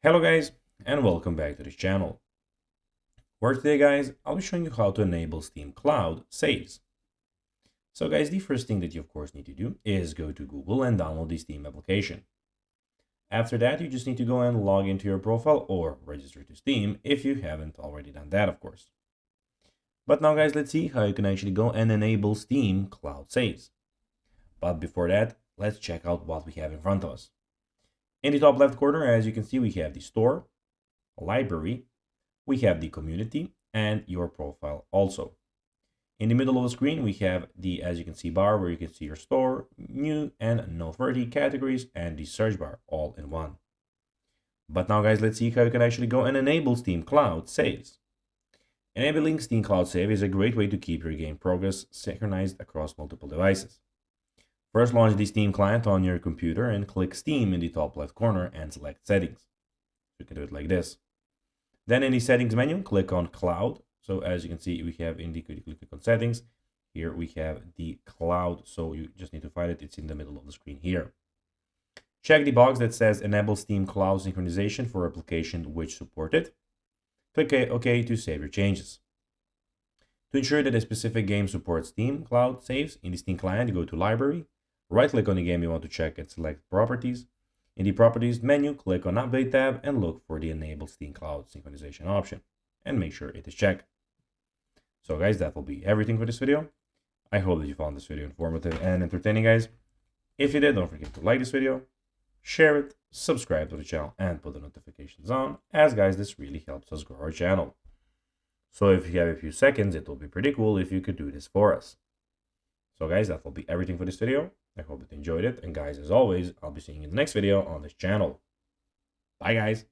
Hello guys, and welcome back to this channel, where today guys, I'll be showing you how to enable Steam Cloud saves. So guys, the first thing that you of course need to do is go to Google and download the Steam application. After that, you just need to go and log into your profile or register to Steam if you haven't already done that, of course. But now guys, let's see how you can actually go and enable Steam Cloud saves. But before that, let's check out what we have in front of us. In the top left corner, as you can see, we have the store, library, we have the community and your profile also. In the middle of the screen, we have the, as you can see, bar where you can see your store, new and noteworthy categories, and the search bar all in one. But now guys, let's see how you can actually go and enable Steam Cloud saves. Enabling Steam Cloud Save is a great way to keep your game progress synchronized across multiple devices. First, launch the Steam client on your computer and click Steam in the top left corner and select Settings. You can do it like this. Then in the settings menu, click on cloud. So as you can see, we have in the click on settings. Here we have the cloud. So you just need to find it. It's in the middle of the screen here. Check the box that says enable Steam Cloud synchronization for application which support it. Click OK to save your changes. To ensure that a specific game supports Steam Cloud saves, in the Steam client, go to library, right click on the game you want to check and select properties. In the Properties menu, click on Update tab and look for the Enable Steam Cloud Synchronization option and make sure it is checked. So guys, that will be everything for this video. I hope that you found this video informative and entertaining, guys. If you did, don't forget to like this video, share it, subscribe to the channel, and put the notifications on, as guys, this really helps us grow our channel. So if you have a few seconds, it will be pretty cool if you could do this for us. So guys, that will be everything for this video. I hope that you enjoyed it. And guys, as always, I'll be seeing you in the next video on this channel. Bye guys.